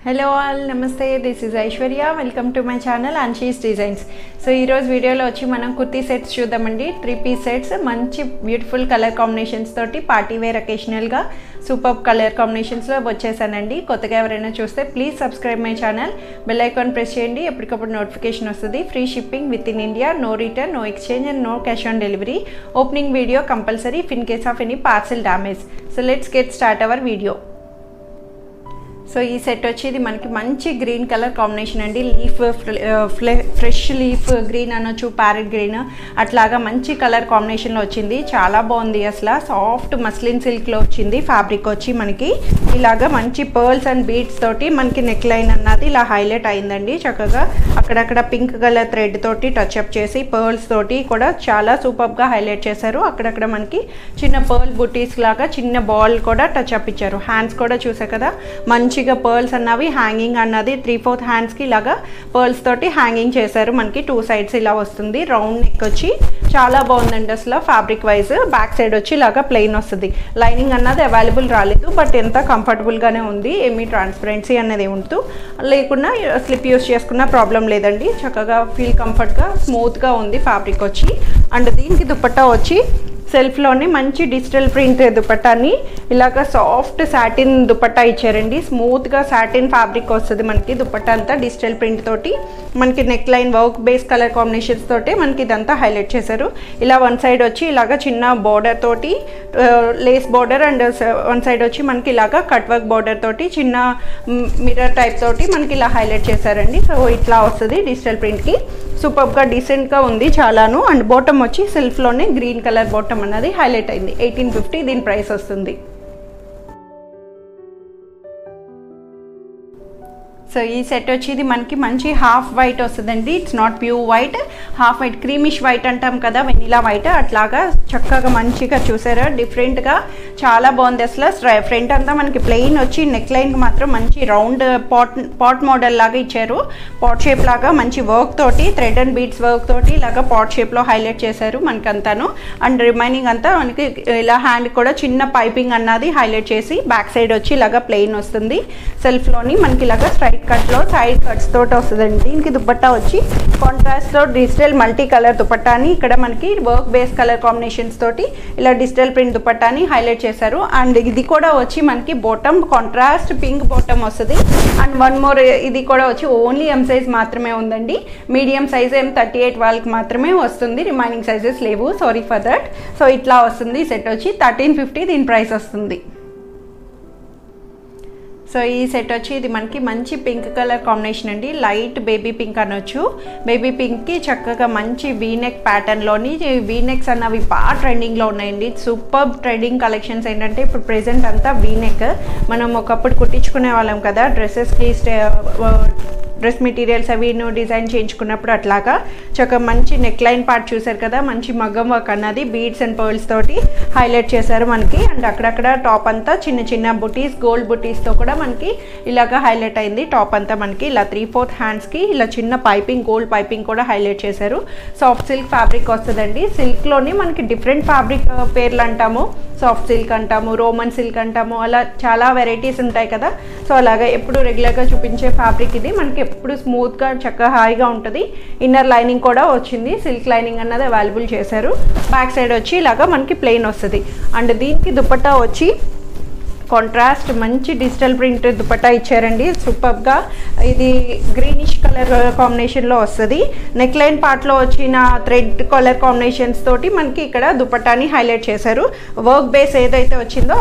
Hello all, namaste. This is Aishwarya. Welcome to my channel Anshi's Designs. So ee roju video lo vachi manam kurti sets chudamandi. 3-piece sets manchi beautiful color combinations toti party wear occasional ga superb color combinations lo vachesanandi. Kottaga evaraina chuste please subscribe my channel. Bell icon press cheyandi. Eppudikappudu notification vastadi. Free shipping within India, no return, no exchange and no cash on delivery. Opening video compulsory if in case of any parcel damage. So let's get start our video. So ఈ set వచ్చేది మనకి మంచి green colour combination అండి. Leaf fresh leaf green అనొచ్చు, parrot green అట్లాగా మంచి colour కాంబినేషన్లో వచ్చింది. చాలా బాగుంది. అసలు సాఫ్ట్ మస్లిన్ సిల్క్లో వచ్చింది. ఫ్యాబ్రిక్ వచ్చి మనకి ఇలాగా మంచి పర్ల్స్ అండ్ బీడ్స్ తోటి మనకి నెక్ లైన్ అన్నది ఇలా హైలైట్ అయిందండి. చక్కగా అక్కడక్కడ పింక్ కలర్ థ్రెడ్ తోటి టచ్అప్ చేసి పర్ల్స్ తోటి కూడా చాలా సూపర్గా హైలైట్ చేశారు. అక్కడక్కడ మనకి చిన్న పర్ల్ బుటీస్ లాగా చిన్న బాల్ కూడా టచ్అప్ ఇచ్చారు. హ్యాండ్స్ కూడా చూసా కదా మంచిగా పర్ల్స్ అన్నవి హ్యాంగింగ్ అన్నది 3/4 హ్యాండ్స్కి ఇలాగా పర్ల్స్ తోటి హ్యాంగింగ్ చేశారు. మనకి 2 సైడ్స్ ఇలా వస్తుంది. రౌండ్ నెక్ వచ్చి చాలా బాగుందండి. అసలు ఫ్యాబ్రిక్ వైజ్ బ్యాక్ సైడ్ వచ్చి ఇలాగా ప్లెయిన్ వస్తుంది. లైనింగ్ అన్నది అవైలబుల్ రాలేదు, బట్ ఎంత కంఫర్టబుల్గానే ఉంది. ఏమీ ట్రాన్స్పరెన్సీ అనేది ఉంటూ లేకుండా స్లిప్ యూస్ చేసుకున్న ప్రాబ్లం లేదండి. చక్కగా ఫీల్ కంఫర్ట్గా స్మూత్గా ఉంది ఫ్యాబ్రిక్ వచ్చి. అండ్ దీనికి దుపట్టా వచ్చి సెల్ఫ్లోనే మంచి డిజిటల్ ప్రింట్ దుపట్టాని ఇలాగ సాఫ్ట్ సాటిన్ దుపట్టా ఇచ్చారండి. స్మూత్గా సాటిన్ ఫ్యాబ్రిక్ వస్తుంది మనకి. దుపట్టా అంతా డిజిటల్ ప్రింట్ తోటి మనకి neck line work base colour combinations తోటి మనకి ఇదంతా హైలైట్ చేశారు. ఇలా వన్ సైడ్ వచ్చి ఇలాగ చిన్న బార్డర్ తోటి lace border and one side వచ్చి మనకి ఇలాగ కట్ వర్క్ బార్డర్ తోటి చిన్న మిర్రర్ టైప్ తోటి మనకి ఇలా హైలైట్ చేశారండి. సో ఇట్లా వస్తుంది డిజిటల్ ప్రింట్కి. సూపర్గా డీసెంట్గా ఉంది చాలాను. అండ్ బాటమ్ వచ్చి సెల్ఫ్లోనే గ్రీన్ కలర్ బాటమ్ అన్నది హైలైట్ అయింది. 1850 దీని ప్రైస్ వస్తుంది. సో ఈ సెట్ వచ్చేది మనకి మంచి హాఫ్ వైట్ వస్తుందండి. It's not pure white, half white, creamish white అంటాం కదా, వెనిలా వైట్ అట్లాగా చక్కగా మంచిగా చూసారా డిఫరెంట్గా చాలా బాగుంది. అసలు ఫ్రంట్ అంతా మనకి ప్లెయిన్ వచ్చి నెక్ లైన్కి మాత్రం మంచి రౌండ్ పాట్ మోడల్ లాగా ఇచ్చారు. పాట్ షేప్ లాగా మంచి వర్క్ తోటి థ్రెడ్ అండ్ బీడ్స్ వర్క్ తోటి ఇలాగా పాట్ షేప్లో హైలైట్ చేశారు మనకి అంతాను. అండ్ రిమైనింగ్ అంతా మనకి ఇలా హ్యాండ్ కూడా చిన్న పైపింగ్ అన్నది హైలైట్ చేసి బ్యాక్ సైడ్ వచ్చి ఇలాగా ప్లెయిన్ వస్తుంది. సెల్ఫ్లోని మనకి ఇలాగా స్ట్రైట్ కట్లో సైడ్ కట్స్ తోటి వస్తుందండి. దీనికి దుపట్టా వచ్చి కాంట్రాస్ట్లో డిజిటల్ మల్టీ కలర్ దుపట్టాని ఇక్కడ మనకి వర్క్ బేస్ కలర్ కాంబినేషన్స్ తోటి ఇలా డిజిటల్ ప్రింట్ దుపట్టాని హైలైట్ చేశారు. అండ్ ఇది కూడా వచ్చి మనకి బాటమ్ కాంట్రాస్ట్ పింక్ బాటమ్ వస్తుంది. అండ్ వన్ మోర్ ఇది కూడా వచ్చి ఓన్లీ ఎం సైజ్ మాత్రమే ఉందండి. మీడియం సైజ్ ఏం 38 వాళ్ళకి మాత్రమే వస్తుంది. రిమైనింగ్ సైజెస్ లేవు, సారీ ఫర్ దట్. సో ఇట్లా వస్తుంది సెట్ వచ్చి 1350 దీని ప్రైస్ వస్తుంది. సో ఈ సెట్ వచ్చి ఇది మనకి మంచి పింక్ కలర్ కాంబినేషన్ అండి. లైట్ బేబీ పింక్ అనొచ్చు. బేబీ పింక్కి చక్కగా మంచి వీనెక్ ప్యాటర్న్లోని వీనెక్స్ అన్నవి బాగా ట్రెండింగ్లో ఉన్నాయండి. సూపర్ ట్రెండింగ్ కలెక్షన్స్ ఏంటంటే ఇప్పుడు ప్రెజెంట్ అంతా వీనెక్. మనం ఒకప్పుడు కుట్టించుకునే వాళ్ళం కదా డ్రెస్సెస్కి డ్రెస్ మెటీరియల్స్ అవి డిజైన్ చేయించుకున్నప్పుడు అట్లాగా చక్కగా మంచి నెక్ లైన్ పార్ట్ చూసారు కదా, మంచి మగ్గం వర్క్ అన్నది బీడ్స్ అండ్ పర్ల్స్ తోటి హైలైట్ చేశారు మనకి. అండ్ అక్కడక్కడ టాప్ అంతా చిన్న చిన్న బుటీస్ గోల్డ్ బుటీస్తో కూడా మనకి ఇలాగా హైలైట్ అయింది. టాప్ అంతా మనకి ఇలా 3/4 హ్యాండ్స్కి ఇలా చిన్న పైపింగ్ గోల్డ్ పైపింగ్ కూడా హైలైట్ చేశారు. సాఫ్ట్ సిల్క్ ఫ్యాబ్రిక్ వస్తుందండి. సిల్క్లోని మనకి డిఫరెంట్ ఫ్యాబ్రిక్ పేర్లు అంటాము. సాఫ్ట్ సిల్క్ అంటాము, రోమన్ సిల్క్ అంటాము, అలా చాలా వెరైటీస్ ఉంటాయి కదా. సో అలాగా ఎప్పుడు రెగ్యులర్గా చూపించే ఫ్యాబ్రిక్ ఇది. మనకి ఎప్పుడు స్మూత్గా చక్కగా హాయిగా ఉంటుంది. ఇన్నర్ లైనింగ్ కూడా వచ్చింది. సిల్క్ లైనింగ్ అన్నది అవైలబుల్ చేశారు. బ్యాక్ సైడ్ వచ్చి ఇలాగా మనకి ప్లెయిన్ వస్తుంది. అండ్ దీనికి దుపట్టా వచ్చి కాంట్రాస్ట్ మంచి డిజిటల్ ప్రింట్ దుపట్టా ఇచ్చారండి. సూపర్గా ఇది గ్రీనిష్ కలర్ కాంబినేషన్లో వస్తుంది. నెక్ లైన్ పార్ట్లో వచ్చిన థ్రెడ్ కలర్ కాంబినేషన్స్ తోటి మనకి ఇక్కడ దుపట్టాని హైలైట్ చేశారు. వర్క్ బేస్ ఏదైతే వచ్చిందో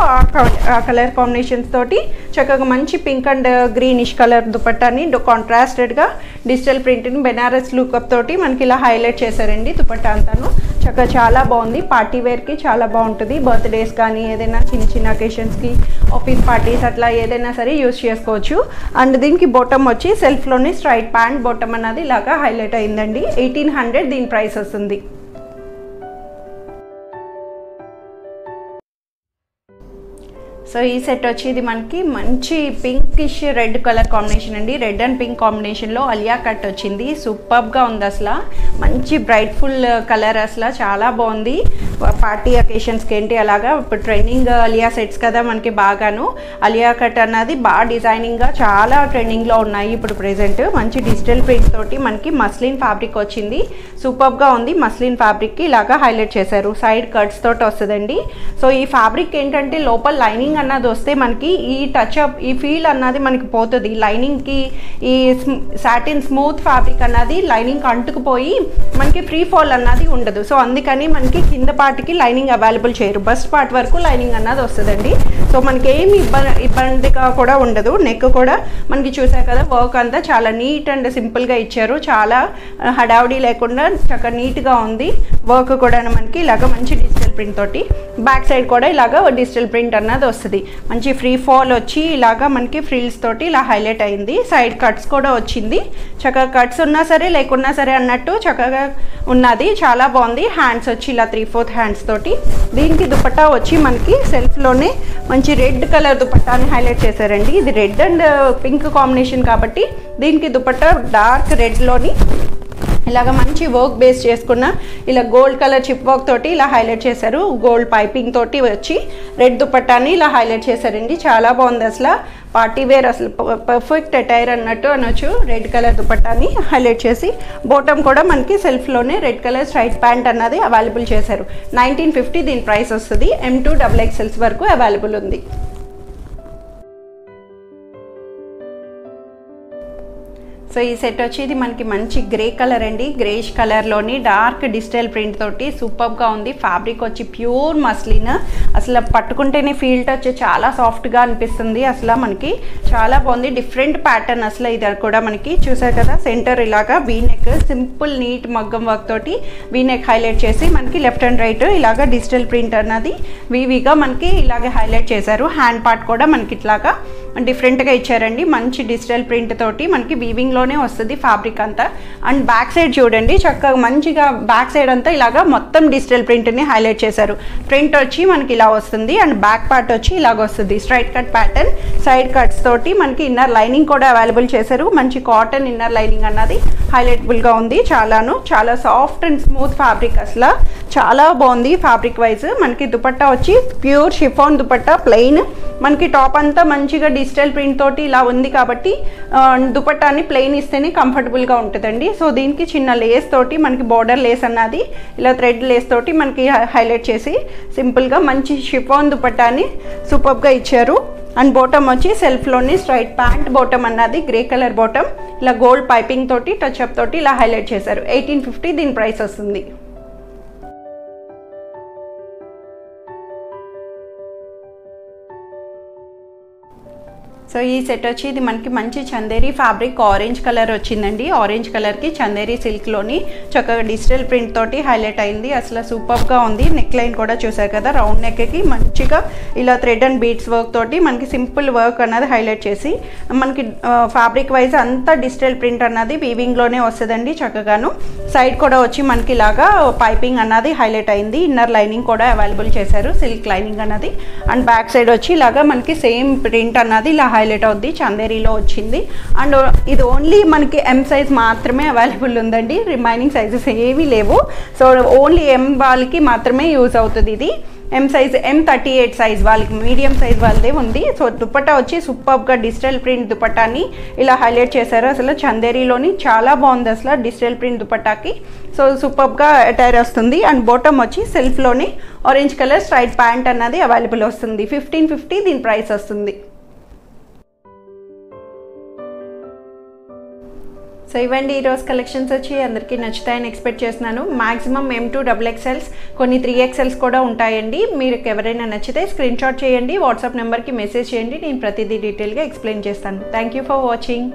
ఆ కలర్ కాంబినేషన్స్ తోటి చక్కగా మంచి పింక్ అండ్ గ్రీనిష్ కలర్ దుపట్టాని కాంట్రాస్టెడ్గా డిజిటల్ ప్రింట్ని బెనారస్ లుక్అప్ తోటి మనకి ఇలా హైలైట్ చేశారండి. దుపట్టా అంతాను చక్కగా చాలా బాగుంది. పార్టీ వేర్కి చాలా బాగుంటుంది. బర్త్డేస్ కానీ ఏదైనా చిన్న చిన్న అకేషన్స్కి ఆఫీస్ పార్టీస్ అట్లా ఏదైనా సరే యూస్ చేసుకోవచ్చు. అండ్ దీనికి బాటమ్ వచ్చి సెల్ఫ్లోనే స్ట్రైట్ ప్యాంట్ బాటమ్ అన్నది ఇలాగా హైలైట్ అయిందండి. 1800 దీని ప్రైస్ వస్తుంది. సో సో ఈ సెట్ వచ్చి ఇది మనకి మంచి పింకిష్ రెడ్ కలర్ కాంబినేషన్ అండి. రెడ్ అండ్ పింక్ కాంబినేషన్లో అలియా కట్ వచ్చింది. సూపర్గా ఉంది అసలు, మంచి బ్రైట్ఫుల్ కలర్ అసలు చాలా బాగుంది. పార్టీ అకేషన్స్కి ఏంటి అలాగా ఇప్పుడు ట్రెండింగ్ అలియా సెట్స్ కదా మనకి బాగాను. అలియా కట్ అన్నది బాగా డిజైనింగ్గా చాలా ట్రెండింగ్లో ఉన్నాయి ఇప్పుడు ప్రెజెంట్. మంచి డిజిటల్ ప్రింట్ తోటి మనకి మస్లిన్ ఫ్యాబ్రిక్ వచ్చింది. సూపర్గా ఉంది. మస్లిన్ ఫ్యాబ్రిక్కి ఇలాగా హైలైట్ చేశారు. సైడ్ కట్స్ తోటి వస్తుందండి. సో ఈ ఫ్యాబ్రిక్ ఏంటంటే లోపల లైనింగ్ అన్నది వస్తే మనకి ఈ టచ్అప్ ఈ ఫీల్ అన్నది మనకి పోతుంది. లైనింగ్కి ఈ సాటిన్ స్మూత్ ఫ్యాబ్రిక్ అన్నది లైనింగ్ అంటుకుపోయి మనకి ఫ్రీ ఫాల్ అన్నది ఉండదు. సో అందుకని మనకి కింద పార్ట్కి లైనింగ్ అవైలబుల్ చేయరు, బస్ట్ పార్ట్ వరకు లైనింగ్ అన్నది వస్తుందండి. సో మనకి ఏమి ఇబ్బందిగా కూడా ఉండదు. నెక్ కూడా మనకి చూసారు కదా వర్క్ అంతా చాలా నీట్ అండ్ సింపుల్గా ఇచ్చారు. చాలా హడావుడి లేకుండా చక్కగా నీట్గా ఉంది. వర్క్ కూడా మనకి ఇలాగ మంచి డిజిటల్ ప్రింట్ తోటి, బ్యాక్ సైడ్ కూడా ఇలాగ డిజిటల్ ప్రింట్ అన్నది వస్తుంది. మంచి ఫ్రీ ఫాల్ వచ్చి ఇలాగా మనకి ఫ్రిల్స్ తోటి ఇలా హైలైట్ అయింది. సైడ్ కట్స్ కూడా వచ్చింది. చక్కగా కట్స్ ఉన్నా సరే లేకున్నా సరే అన్నట్టు చక్కగా ఉన్నది, చాలా బాగుంది. హ్యాండ్స్ వచ్చి ఇలా 3/4 హ్యాండ్స్ తోటి. దీనికి దుపట్టా వచ్చి మనకి సెల్ఫ్లోనే మంచి రెడ్ కలర్ దుపట్టాని హైలైట్ చేశారండి. ఇది రెడ్ అండ్ పింక్ కాంబినేషన్ కాబట్టి దీనికి దుపట్టా డార్క్ రెడ్లోని ఇలాగ మంచి వర్క్ బేస్ చేసుకున్న ఇలా గోల్డ్ కలర్ చిప్ వర్క్ తోటి ఇలా హైలైట్ చేశారు. గోల్డ్ పైపింగ్ తోటి వచ్చి రెడ్ దుపట్టాని ఇలా హైలైట్ చేశారండి. చాలా బాగుంది అసలు. పార్టీ వేర్ అసలు పర్ఫెక్ట్ అటైర్ అన్నట్టు అనొచ్చు. రెడ్ కలర్ దుపట్టాని హైలైట్ చేసి బాటమ్ కూడా మనకి సెల్ఫ్లోనే రెడ్ కలర్ స్ట్రైట్ ప్యాంట్ అన్నది అవైలబుల్ చేశారు. 1950 దీని ప్రైస్ వస్తుంది. M2 XXL వరకు అవైలబుల్ ఉంది. సో ఈ సెట్ వచ్చి ఇది మనకి మంచి గ్రే కలర్ అండి. గ్రేష్ కలర్లోని డార్క్ డిజిటల్ ప్రింట్ తోటి సూపర్గా ఉంది. ఫ్యాబ్రిక్ వచ్చి ప్యూర్ మస్లిన్. అసలు పట్టుకుంటేనే ఫీల్ టచ్ చాలా సాఫ్ట్గా అనిపిస్తుంది. అసలు మనకి చాలా బాగుంది. డిఫరెంట్ ప్యాటర్న్ అసలు ఇది కూడా మనకి చూసారు కదా. సెంటర్ ఇలాగా వీ నెక్ సింపుల్ నీట్ మగ్గం వర్క్ తోటి వీ నెక్ హైలైట్ చేసి మనకి లెఫ్ట్ అండ్ రైట్ ఇలాగా డిజిటల్ ప్రింట్ అన్నది వీవీగా మనకి ఇలాగే హైలైట్ చేశారు. హ్యాండ్ పార్ట్ కూడా మనకి ఇట్లాగా డిఫరెంట్గా ఇచ్చారండి. మంచి డిజిటల్ ప్రింట్ తోటి మనకి వీవింగ్లోనే వస్తుంది ఫ్యాబ్రిక్ అంతా. అండ్ బ్యాక్ సైడ్ చూడండి చక్కగా మంచిగా బ్యాక్ సైడ్ అంతా ఇలాగా మొత్తం డిజిటల్ ప్రింట్ని హైలైట్ చేశారు. ప్రింట్ వచ్చి మనకి ఇలా వస్తుంది అండ్ బ్యాక్ పార్ట్ వచ్చి ఇలాగ వస్తుంది. Straight cut pattern, side cuts తోటి మనకి ఇన్నర్ లైనింగ్ కూడా అవైలబుల్ చేశారు. మంచి కాటన్ ఇన్నర్ లైనింగ్ అన్నది హైలైటబుల్గా ఉంది. చాలా సాఫ్ట్ అండ్ స్మూత్ ఫ్యాబ్రిక్ అసలు చాలా బాగుంది ఫ్యాబ్రిక్ వైజ్. మనకి దుపట్టా వచ్చి ప్యూర్ షిఫాన్ దుపట్టా ప్లెయిన్. మనకి టాప్ అంతా మంచిగా డిజిటల్ ప్రింట్ తోటి ఇలా ఉంది కాబట్టి దుపట్టాని ప్లెయిన్ ఇస్తేనే కంఫర్టబుల్గా ఉంటుందండి. సో దీనికి చిన్న లేస్ తోటి మనకి బార్డర్ లేస్ అన్నది ఇలా థ్రెడ్ లేస్ తోటి మనకి హైలైట్ చేసి సింపుల్గా మంచి షిఫాన్ దుపట్టాని సూపర్గా ఇచ్చారు. అండ్ బాటమ్ వచ్చి సెల్ఫ్లోని స్ట్రైట్ ప్యాంట్ బాటమ్ అన్నది గ్రే కలర్ బాటమ్ ఇలా గోల్డ్ పైపింగ్ తోటి టచ్అప్ తోటి ఇలా హైలైట్ చేశారు. 1850 దీని ప్రైస్ వస్తుంది. సో ఈ సెట్ వచ్చి ఇది మనకి మంచి చందేరి ఫ్యాబ్రిక్ ఆరెంజ్ కలర్ వచ్చిందండి. ఆరెంజ్ కలర్కి చందేరి సిల్క్లోని చక్కగా డిజిటల్ ప్రింట్ తోటి హైలైట్ అయింది. అసలు సూపర్గా ఉంది. నెక్ లైన్ కూడా చూసారు కదా, రౌండ్ నెక్కి మంచిగా ఇలా థ్రెడ్ అండ్ బీడ్స్ వర్క్ తోటి మనకి సింపుల్ వర్క్ అన్నది హైలైట్ చేసి మనకి ఫ్యాబ్రిక్ వైజ్ అంతా డిజిటల్ ప్రింట్ అన్నది వీవింగ్లోనే వస్తుందండి చక్కగాను. సైడ్ కూడా వచ్చి మనకి ఇలాగా పైపింగ్ అన్నది హైలైట్ అయింది. ఇన్నర్ లైనింగ్ కూడా అవైలబుల్ చేశారు, సిల్క్ లైనింగ్ అన్నది. అండ్ బ్యాక్ సైడ్ వచ్చి ఇలాగా మనకి సేమ్ ప్రింట్ అన్నది ఇలా హైలైట్ అవుద్ది. చందేరీలో వచ్చింది. అండ్ ఇది ఓన్లీ మనకి M సైజ్ మాత్రమే అవైలబుల్ ఉందండి. రిమైనింగ్ సైజెస్ ఏమీ లేవు. సో ఓన్లీ M వాళ్ళకి మాత్రమే యూజ్ అవుతుంది ఇది. M సైజ్ M38 సైజ్ వాళ్ళకి, మీడియం సైజ్ వాళ్ళదే ఉంది. సో దుపట్టా వచ్చి సూపర్గా డిజిటల్ ప్రింట్ దుపట్టాని ఇలా హైలైట్ చేశారు. అసలు చందేరీలోని చాలా బాగుంది అసలు డిజిటల్ ప్రింట్ దుపట్టాకి. సో సూపర్గా అటైర్ వస్తుంది. అండ్ బాటమ్ వచ్చి సెల్ఫ్లోని ఆరెంజ్ కలర్ స్ట్రైట్ ప్యాంట్ అన్నది అవైలబుల్ వస్తుంది. 1550 దీని ప్రైస్ వస్తుంది. సో ఇవండి ఈరోజు కలెక్షన్స్ వచ్చి అందరికీ నచ్చుతాయని ఎక్స్పెక్ట్ చేస్తున్నాను. మ్యాక్సిమం M2 XXL, కొన్ని 3XL కూడా ఉంటాయండి. మీరు ఎవరైనా నచ్చితే స్క్రీన్ షాట్ చేయండి, వాట్సాప్ నెంబర్కి మెసేజ్ చేయండి. నేను ప్రతిదీ డీటెయిల్గా ఎక్స్ప్లెయిన్ చేస్తాను. Thank you for watching.